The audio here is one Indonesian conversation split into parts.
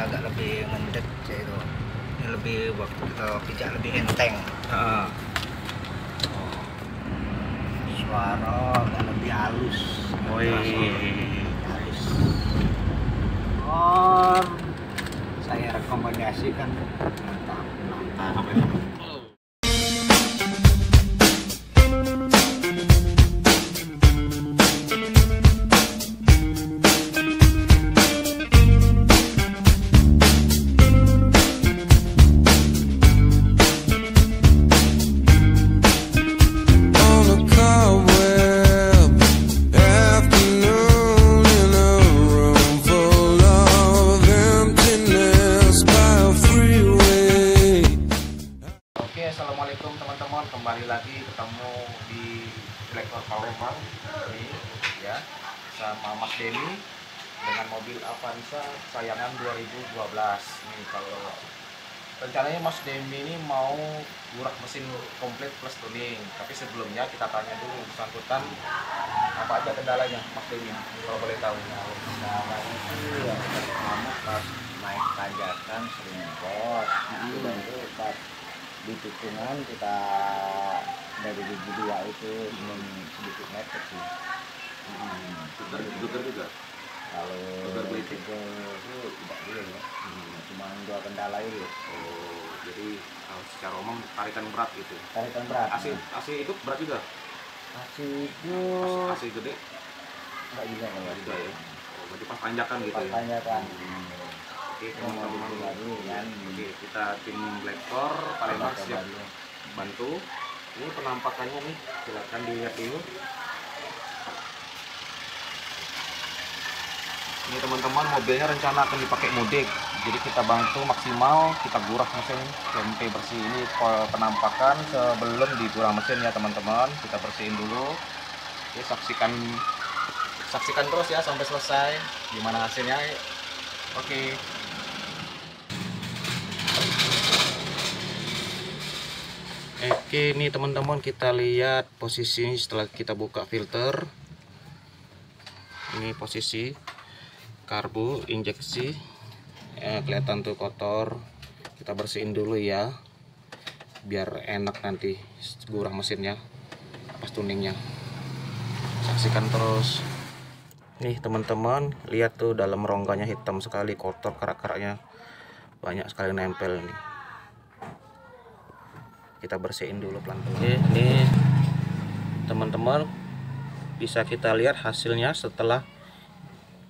agak lebih ngendek itu. Ini lebih waktu kita pijak lebih enteng. Suara agak lebih halus. Halus. Saya rekomendasikan mantap. Assalamualaikum teman-teman, kembali lagi ketemu di Kolektor Palembang ini ya, sama Mas Denny dengan mobil Avanza sayangan 2012. Nih, kalau rencananya Mas Denny ini mau burak mesin komplit plus tuning, tapi sebelumnya kita tanya dulu bersangkutan apa aja kendalanya Mas Denny, kalau boleh tahu. Kendala itu ya pertama pas naik tanjakan sering bos, dan itu pas di tikungan kita dari gigi 2 itu sedikit mepet sih. Juga Kalau dari tiga itu tidak boleh ya. Cuma 2 kendala itu. Oh, jadi secara umum tarikan berat gitu. Tarikan berat. AC itu berat juga. AC itu AC gede enggak juga kalau juga ya. Oh, berarti pas tanjakan gitu pas ya. tanjakan. Oke teman-teman, oke kita tim Kolektor Palembang siap bantu. Ini penampakannya nih, silakan dilihat dulu. Ini teman-teman, mobilnya rencana akan dipakai mudik, jadi kita bantu maksimal, kita gurak mesin sampai bersih. Ini penampakan sebelum digurang mesin ya teman-teman, kita bersihin dulu. Oke, saksikan terus ya sampai selesai gimana hasilnya. Oke. Oke, ini teman-teman kita lihat posisi setelah kita buka filter. Ini posisi karbu injeksi, kelihatan tuh kotor. Kita bersihin dulu ya, biar enak nanti gurang mesinnya pas tuningnya. Saksikan terus. Nih teman-teman, lihat tuh dalam rongganya hitam sekali, kotor, kerak-keraknya banyak sekali nempel nih. Kita bersihin dulu pelan-pelan. Oke, ini teman-teman bisa kita lihat hasilnya setelah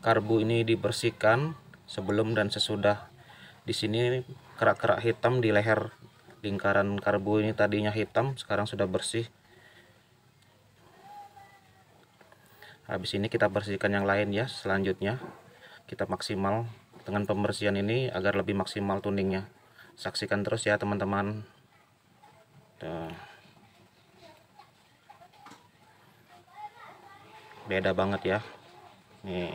karbu ini dibersihkan sebelum dan sesudah. Di sini kerak-kerak hitam di leher lingkaran karbu ini, tadinya hitam sekarang sudah bersih. Habis ini kita bersihkan yang lain ya. Selanjutnya kita maksimal dengan pembersihan ini agar lebih maksimal tuningnya. Saksikan terus ya teman-teman. Beda banget ya nih.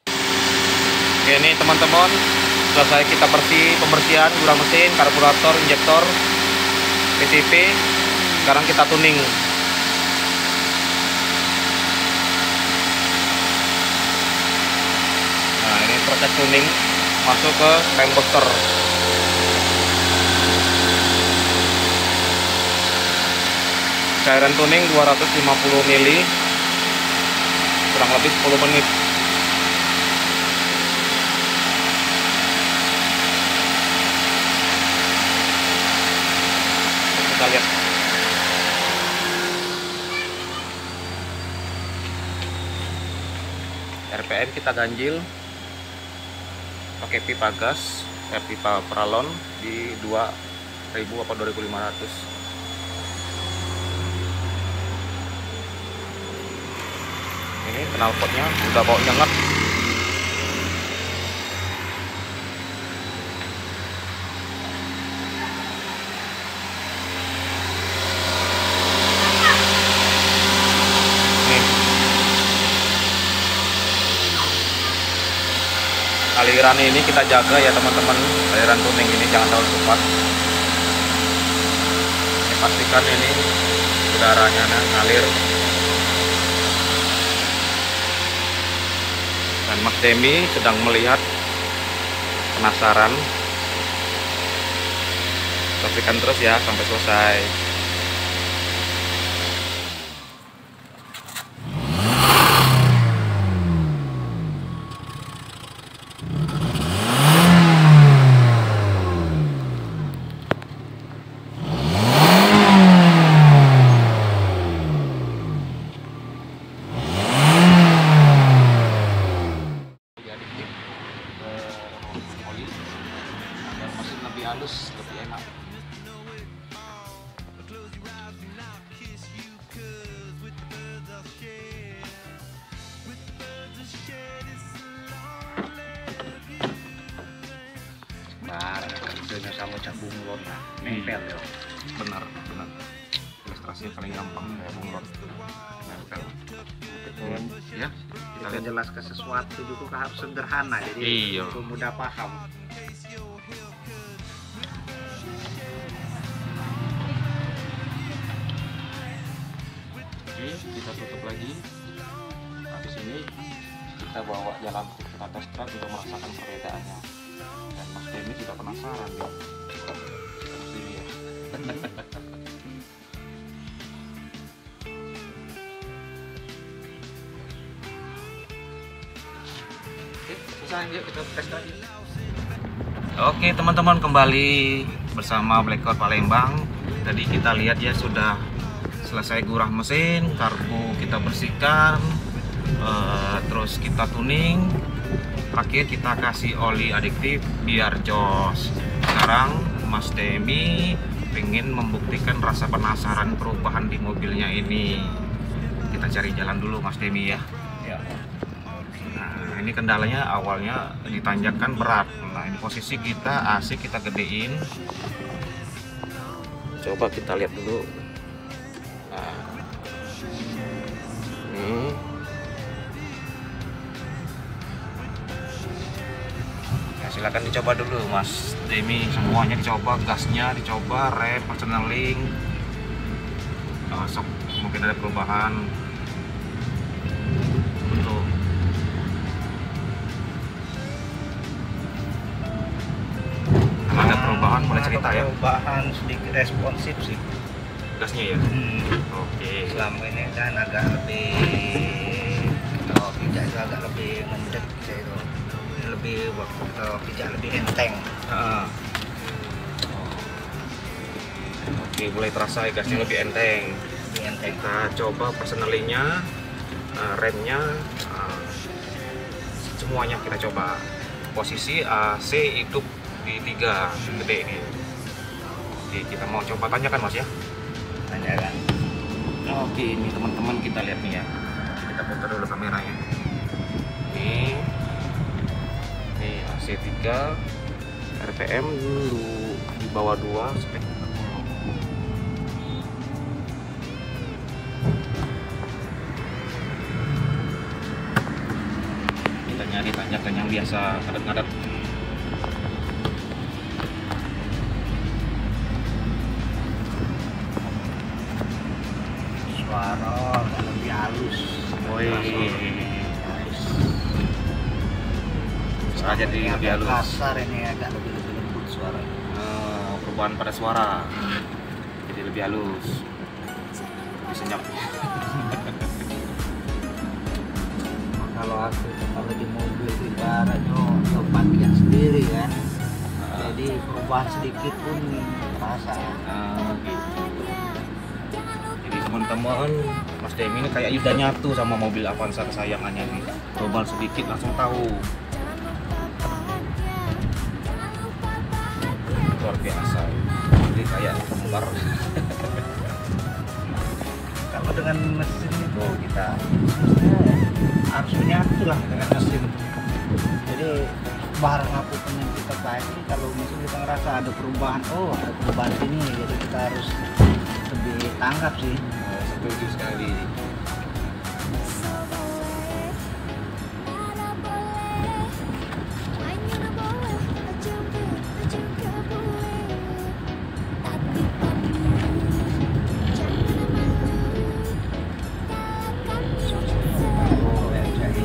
Oke, ini teman-teman selesai kita pembersihan gurang mesin, karburator, injektor, PCP. Sekarang kita tuning. Nah, ini proses tuning masuk ke rem booster. Cairan tuning 250 ml, kurang lebih 10 menit. Kita lihat. RPM kita ganjil pakai pipa gas, pipa paralon di 2000 apa 2500. Ini knalpotnya udah bau nyengat. Aliran ini kita jaga ya teman-teman, aliran tuning ini jangan terlalu cepat. Pastikan ini udaranya ngalir. Dan Mas Demi sedang melihat penasaran, saksikan terus ya sampai selesai. Agar mesin lebih halus, lebih enak. Nah, hasilnya sama cak bunglon lah, nempel ya. Benar. Ilustrasinya paling gampang kayak bunglon. Nempel. Ya, kita Kita lihat. menjelaskan sesuatu juga harus sederhana, jadi Iya. mudah paham. Oke, kita tutup lagi. Habis ini kita bawa jalan kita test drive untuk merasakan perbedaannya. Dan Mas Demi sudah penasaran nih. Mas Demi ya. Oke, selesai, yuk kita tes lagi. Oke teman-teman, kembali bersama Blackcode Palembang. Tadi kita lihat ya sudah selesai gurah mesin, karbu kita bersihkan, terus kita tuning, terakhir kita kasih oli adiktif biar jos. Sekarang Mas Demi pengen membuktikan rasa penasaran perubahan di mobilnya ini. Kita cari jalan dulu Mas Demi ya. Ya. Nah, ini kendalanya awalnya ditanjakan berat. Nah, ini posisi kita AC kita gedein. Coba kita lihat dulu. Nah, ini ya, silakan dicoba dulu Mas Demi, semuanya dicoba, gasnya dicoba, rem, personeling. Sok mungkin ada perubahan. Betul. Kalau ada perubahan boleh cerita ya. Perubahan sedikit responsif sih. Gasnya ya. Oke. Selama ini kan agak lebih, kalau pijak itu agak lebih mendek gitu itu. Ini lebih kalau pijak lebih enteng. Ah. Oke, mulai terasa ya, gasnya lebih enteng. Lebih enteng. Kita coba personelingnya, remnya, semuanya kita coba. Posisi AC hidup di 3 gede ini. Oke, kita mau coba tanyakan Mas ya. Hanya kan. Oke, ini teman-teman kita lihat nih ya. Kita putar dulu kameranya. Ini AC 3, RPM dulu di bawah 2, spek 40. Kita nyari tanjakan yang biasa ngadet-ngadet. Suara agak lebih halus. Woi. Halus. Suara jadi Ini lebih agak halus. kasar, ini agak lebih lembut suara. Perubahan pada suara jadi lebih halus, lebih senyap. Kalau di mobil ibaratnya bagian sendiri kan, jadi perubahan sedikit pun terasa. Gitu. Jadi teman-teman, Mas Demi ini kayak udah nyatu sama mobil Avanza kesayangannya nih. Perubahan sedikit langsung tahu. Luar biasa. Jadi kayak kembar. Kalau dengan mesin itu kita harus menyatu lah dengan mesin. Jadi barang apapun yang kita pakai, kalau mesin kita ngerasa ada perubahan, oh ada perubahan sini, jadi kita harus lebih tanggap sih. Setuju sekali. Kalau yang jadi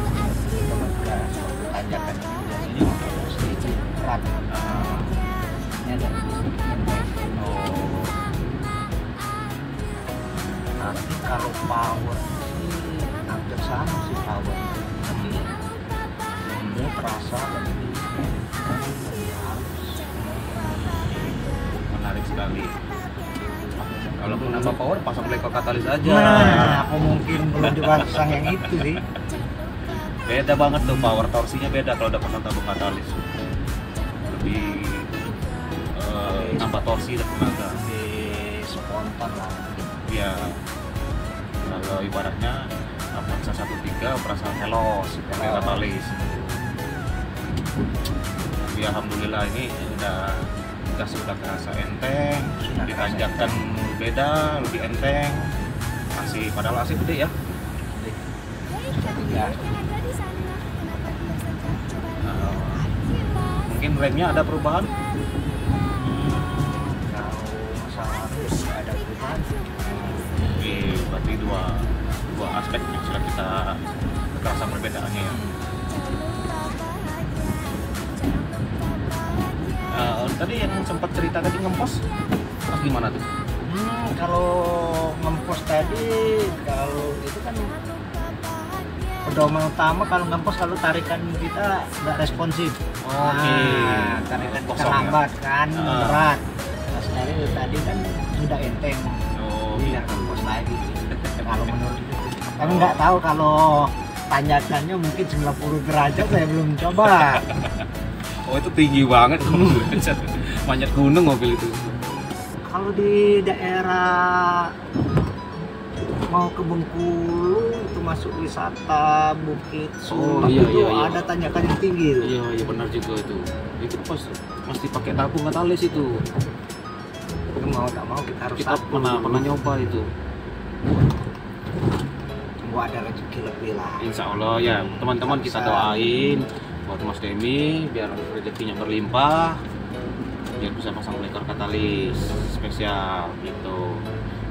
tanjakan ini biasanya sedikit berat. kalau power sih hampir sama sih power, tapi ini terasa lebih Menarik sekali. Kalau mau nambah power pasang Blackcore katalis aja. Nah, aku mungkin belum dipasang yang itu sih. Beda banget tuh, power torsinya beda kalau udah pasang tabung katalis. Lebih nambah torsi dan tenaga. Lebih spontan lah. Ya, kalau ibaratnya Avanza 13 perasaan Veloz, katalis. Ya alhamdulillah ini sudah kerasa enteng, ditanjakan beda, lebih enteng. Masih padahal AC gede ya. Ya, Mungkin remnya ada perubahan. kalau masalah harus ada perubahan. Oke, berarti dua aspek yang sudah kita kerasa perbedaannya ya. Tadi yang sempat cerita tadi ngempos, pas gimana tuh? Kalau ngempos tadi, kalau itu kan pedoman utama kalau ngempos kalau tarikan kita nggak responsif. Oke. Tarikan Kosong kita lambat kan, Ah. berat. Nah, dari tadi kan sudah enteng, Oh, biar ngempos lagi. Kalau menurut itu, tapi nggak tahu kalau tanjakannya mungkin 90 derajat saya belum coba. oh itu tinggi banget. Manjat gunung mobil itu. Kalau di daerah mau ke Bengkulu itu masuk wisata Bukit Sulap iya, itu iya. ada tanjakan yang tinggi itu. Iya, iya benar juga itu. Itu pasti pakai tabung katalis itu. Tapi mau tak mau kita harus Kita pernah nyoba itu. tunggu ada rezeki lebih lah. Insya Allah ya teman-teman kita doain buat Mas Demi biar rezekinya berlimpah, biar bisa pasang Blackcore katalis spesial gitu.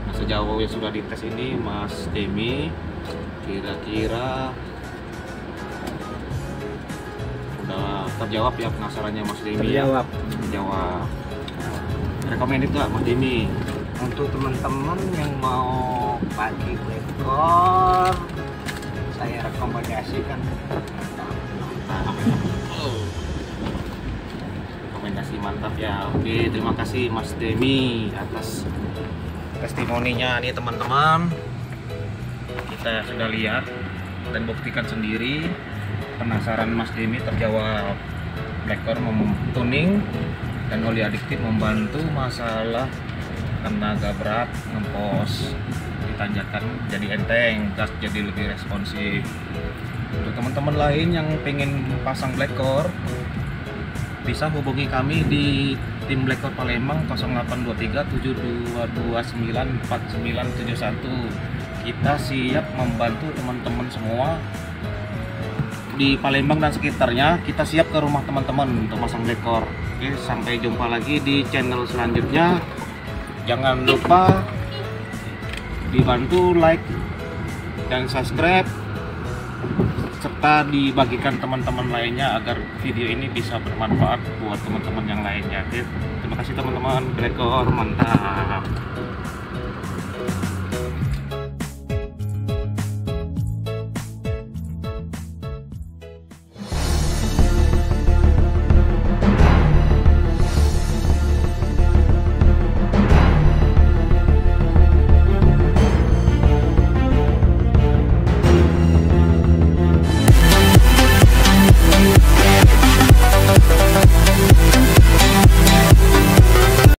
Nah sejauh yang sudah dites ini Mas Demi kira-kira udah terjawab ya penasarannya Mas Demi? Terjawab. Terjawab. Recommended gak Mas Demi? Untuk teman-teman yang mau pakai Blackcore, saya rekomendasikan. Rekomendasi mantap ya. Oke, terima kasih Mas Demi atas testimoninya nih teman-teman. Kita sudah lihat dan buktikan sendiri. Penasaran Mas Demi terjawab. Blackcore tuning dan oli adiktif membantu masalah tenaga berat, ngempos, ditanjakan jadi enteng, gas jadi lebih responsif. Untuk teman-teman lain yang pengen pasang Blackcore, bisa hubungi kami di tim Blackcore Palembang 0823 7229 4971. Kita siap membantu teman-teman semua di Palembang dan sekitarnya. Kita siap ke rumah teman-teman untuk pasang Blackcore. Oke, sampai jumpa lagi di channel selanjutnya. Jangan lupa dibantu like dan subscribe serta dibagikan teman-teman lainnya agar video ini bisa bermanfaat buat teman-teman yang lainnya. Oke, terima kasih teman-teman. Blackcore mantap.